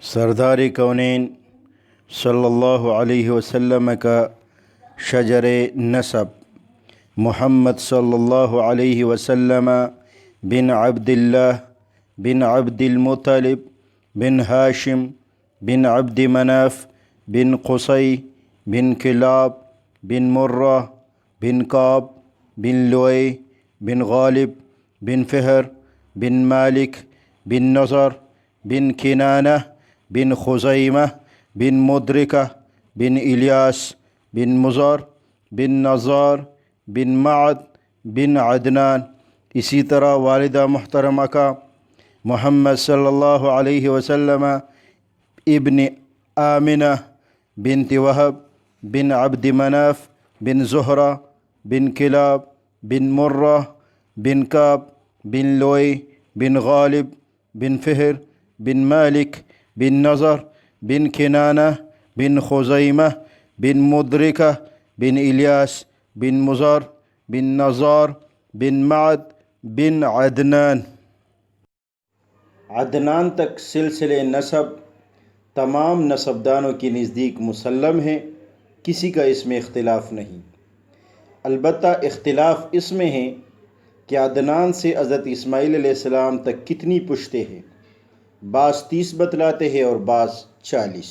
سردار کونین صلی اللہ علیہ وسلم کا شجر نسب محمد صلی اللہ علیہ وسلم بن عبد اللہ بن عبد المطلب بن ہاشم بن عبد مناف بن قصی بن کلاب بن مرہ بن کعب بن لؤی بن غالب بن فہر بن مالک بن نضر بن کنانہ بن خزیمہ بن مدرکہ بن الیاس بن مضر بن نزار بن معد بن عدنان۔ اسی طرح والدہ محترمہ کا محمد صلی اللہ علیہ وسلم ابن آمنہ بنت وہب بن عبد مناف بن زہرہ بن کلاب بن مرہ بن کعب بن لؤی بن غالب بن فہر بن مالک بن نضر بن کنانہ بن خزیمہ بن مدرکہ بن الیاس بن مضر بن نزار بن معد بن عدنان۔ عدنان تک سلسلے نسب تمام نسبدانوں کے نزدیک مسلم ہے، کسی کا اس میں اختلاف نہیں۔ البتہ اختلاف اس میں ہے کہ عدنان سے حضرت اسماعیل علیہ السلام تک کتنی پشتیں ہیں، بعض 30 بتلاتے ہیں اور بعض 40۔